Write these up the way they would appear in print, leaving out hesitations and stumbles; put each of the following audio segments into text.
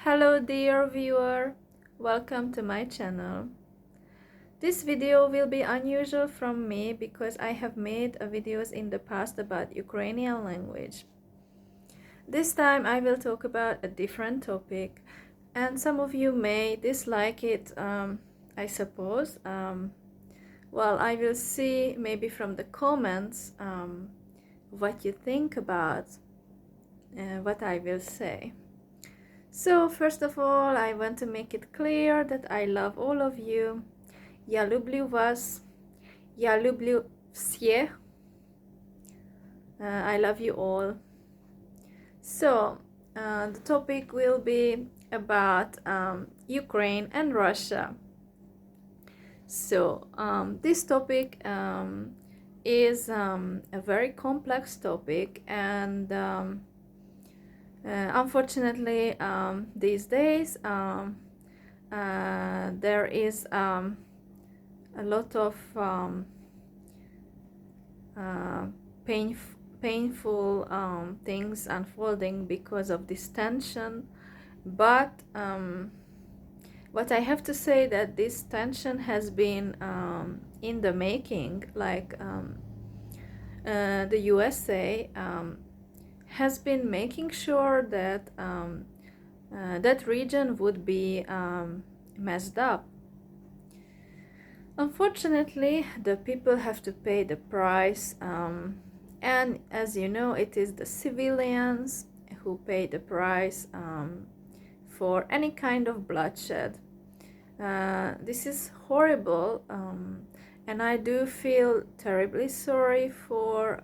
Hello dear viewer, welcome to my channel. This video will be unusual from me because I have made videos in the past about Ukrainian language. This time I will talk about a different topic and some of you may dislike it, I suppose. Well, I will see maybe from the comments what you think about what I will say. So first of all, I want to make it clear that I love all of you. Я люблю вас. Я люблю всех. I love you all. So the topic will be about Ukraine and Russia. So this topic is a very complex topic, and unfortunately these days there is a lot of painful things unfolding because of this tension, but what I have to say that this tension has been in the making, like the USA has been making sure that that region would be messed up. Unfortunately, the people have to pay the price, and as you know, it is the civilians who pay the price for any kind of bloodshed. This is horrible, and I do feel terribly sorry for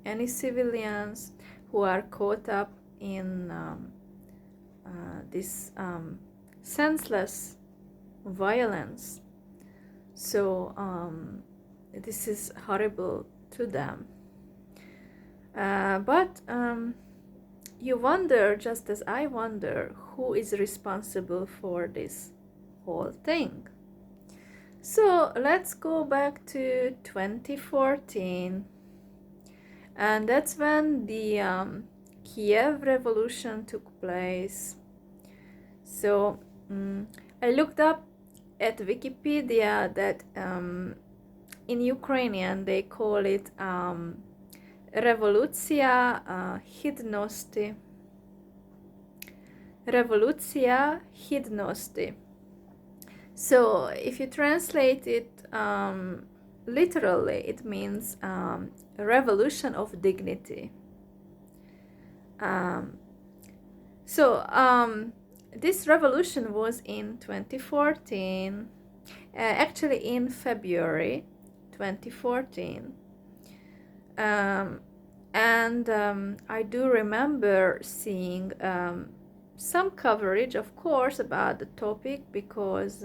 any civilians who are caught up in this senseless violence. So this is horrible to them. But you wonder, just as I wonder, who is responsible for this whole thing. So let's go back to 2014. And that's when the Kiev Revolution took place. So I looked up at Wikipedia that in Ukrainian they call it Revolucja Hidnosti. Revolucja Hidnosti. So if you translate it literally, it means revolution of dignity. This revolution was in 2014, actually in February 2014, and I do remember seeing some coverage, of course, about the topic because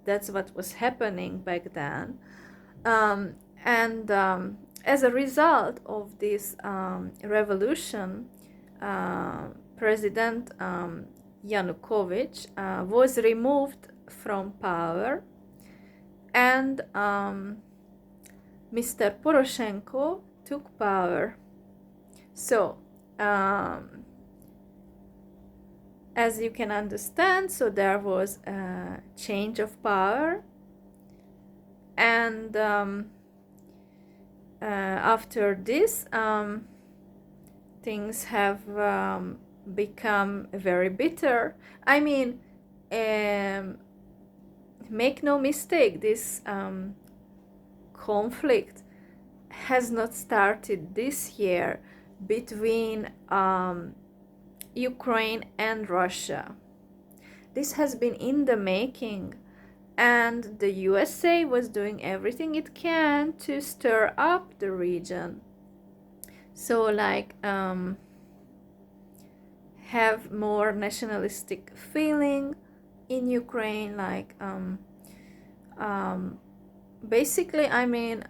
that's what was happening back then. And as a result of this revolution, President Yanukovych was removed from power, and Mr. Poroshenko took power. So as you can understand, so there was a change of power, and after this things have become very bitter. I mean, make no mistake, this conflict has not started this year between Ukraine and Russia. This has been in the making, and the USA was doing everything it can to stir up the region. So like have more nationalistic feeling in Ukraine, like basically, I mean,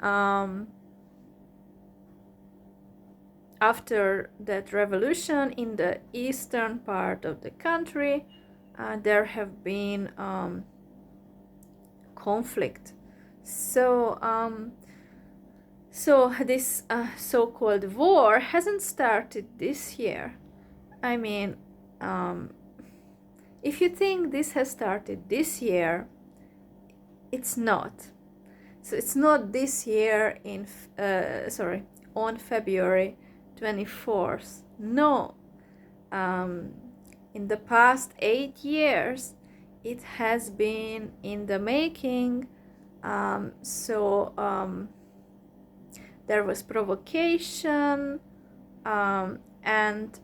after that revolution in the eastern part of the country, there have been conflict. So this so-called war hasn't started this year. I mean, If you think this has started this year, it's not. So it's not this year on February 24th. No. In the past 8 years, it has been in the making. There was provocation, and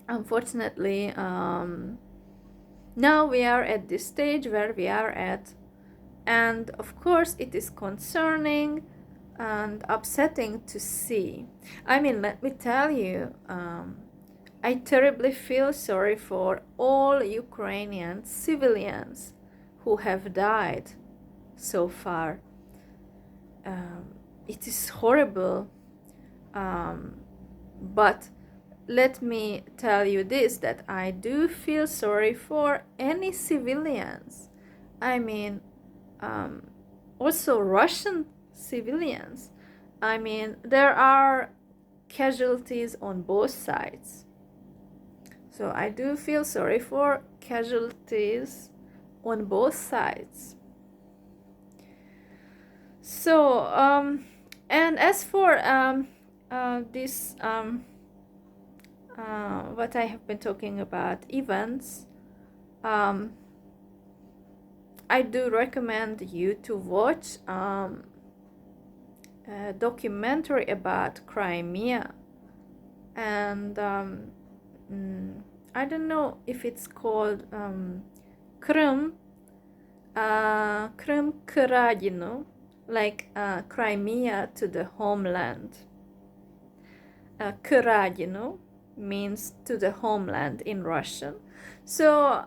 unfortunately, now we are at this stage where we are at. And of course, it is concerning and upsetting to see. I mean, let me tell you, I terribly feel sorry for all Ukrainian civilians who have died so far. It is horrible, but let me tell you this, that I do feel sorry for any civilians. I mean, also Russian civilians. I mean, there are casualties on both sides. So I do feel sorry for casualties on both sides. So, and as for this, what I have been talking about, events, I do recommend you to watch a documentary about Crimea, and I don't know if it's called Крым, Крым к родину, like Crimea to the homeland. К родину means to the homeland in Russian. So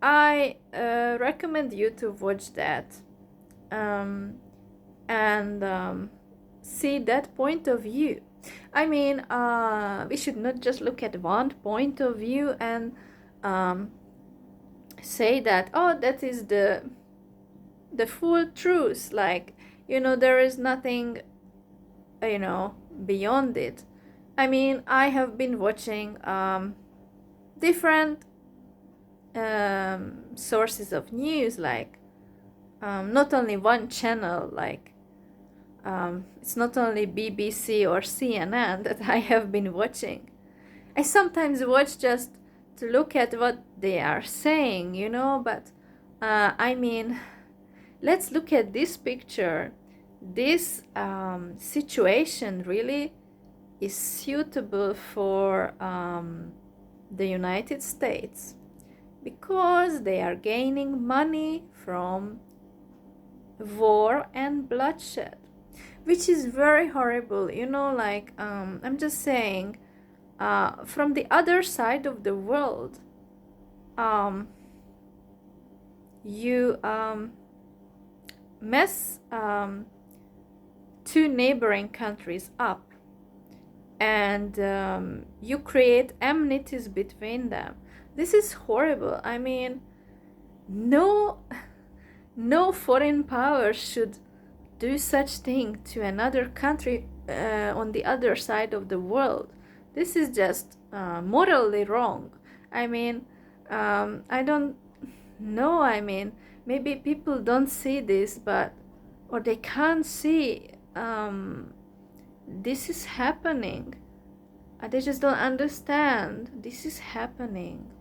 I recommend you to watch that and see that point of view. I mean, we should not just look at one point of view and say that, oh, that is the full truth. Like, there is nothing, beyond it. I mean, I have been watching different sources of news, like not only one channel, like it's not only BBC or CNN that I have been watching. I sometimes watch just to look at what they are saying, but I mean, let's look at this picture. This situation really is suitable for the United States, because they are gaining money from war and bloodshed, which is very horrible. Like, I'm just saying, from the other side of the world, you mess two neighboring countries up, and you create enmities between them. This is horrible. I mean, no foreign power should do such thing to another country on the other side of the world. This is just morally wrong. I mean, I don't know. I mean, maybe people don't see this, or they can't see this is happening. They just don't understand this is happening.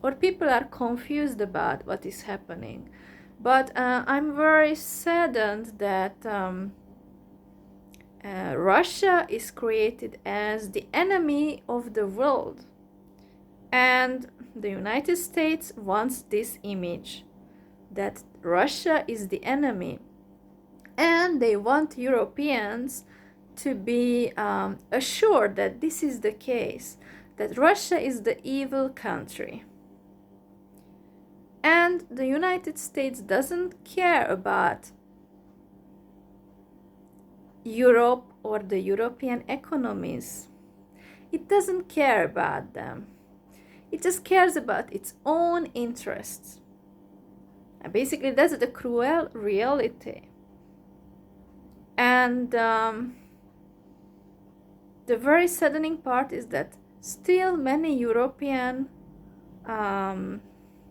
Or people are confused about what is happening. But I'm very saddened that Russia is created as the enemy of the world. And the United States wants this image, that Russia is the enemy. And they want Europeans to be assured that this is the case, that Russia is the evil country. And the United States doesn't care about Europe or the European economies. It doesn't care about them. It just cares about its own interests. And basically, that's the cruel reality. And the very saddening part is that still many European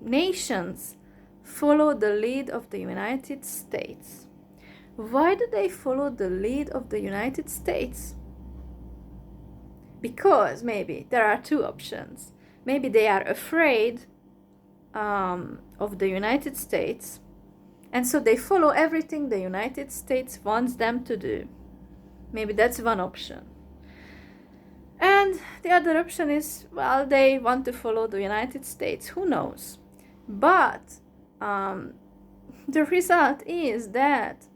nations follow the lead of the United States. Why do they follow the lead of the United States? Because maybe there are two options. Maybe they are afraid of the United States, and so they follow everything the United States wants them to do. Maybe that's one option. And the other option is, well, they want to follow the United States. Who knows? But the result is that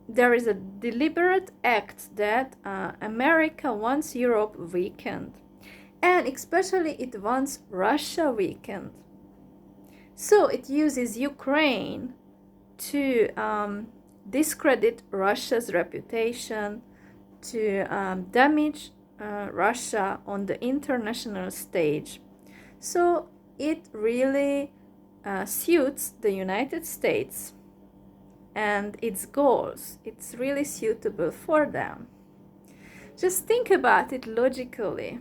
there is a deliberate act that America wants Europe weakened. And especially it wants Russia weakened. So it uses Ukraine to discredit Russia's reputation, to damage Russia on the international stage. So it really suits the United States and its goals. It's really suitable for them. Just think about it logically.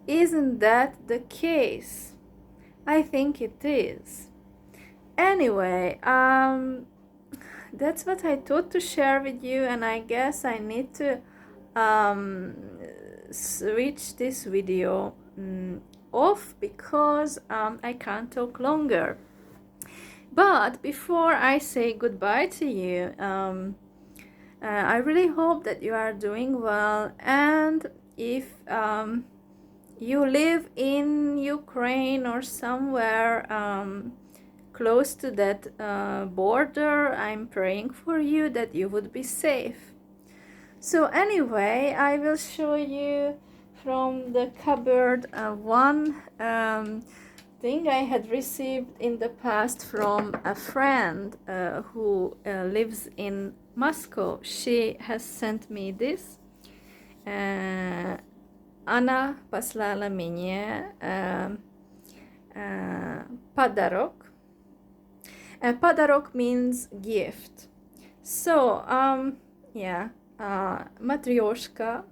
Isn't that the case? I think it is. Anyway, that's what I thought to share with you, and I guess I need to switch this video off because I can't talk longer. But before I say goodbye to you, I really hope that you are doing well, and if you live in Ukraine or somewhere close to that border, I'm praying for you that you would be safe. So anyway, I will show you from the cupboard one thing I had received in the past from a friend who lives in Moscow. She has sent me this. Она послала мне подарок. Подарок means gift. So, yeah, matryoshka,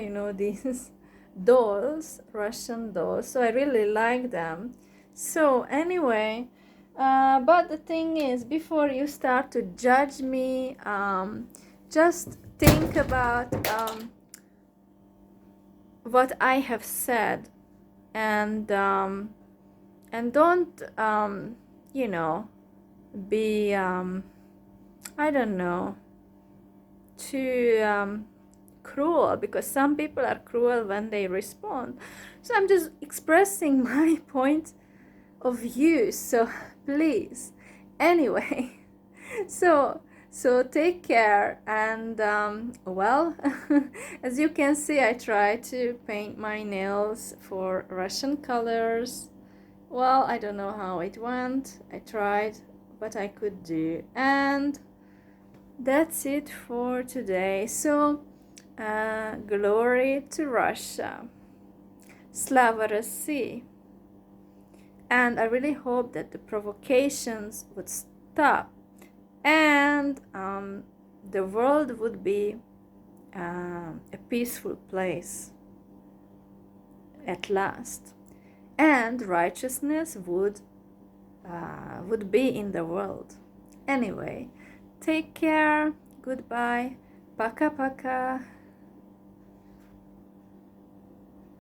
you know, these dolls, Russian dolls. So I really like them. So anyway, but the thing is, before you start to judge me, just think about what I have said, and don't you know, be I don't know, too cruel, because some people are cruel when they respond. So I'm just expressing my point of view, so please. Anyway, so take care, and well, as you can see, I try to paint my nails for Russian colors. Well, I don't know how it went. I tried what I could do, and that's it for today. So glory to Russia, Slava России. And I really hope that the provocations would stop, and the world would be a peaceful place at last, and righteousness would be in the world. Anyway, take care. Goodbye. Пока-пока.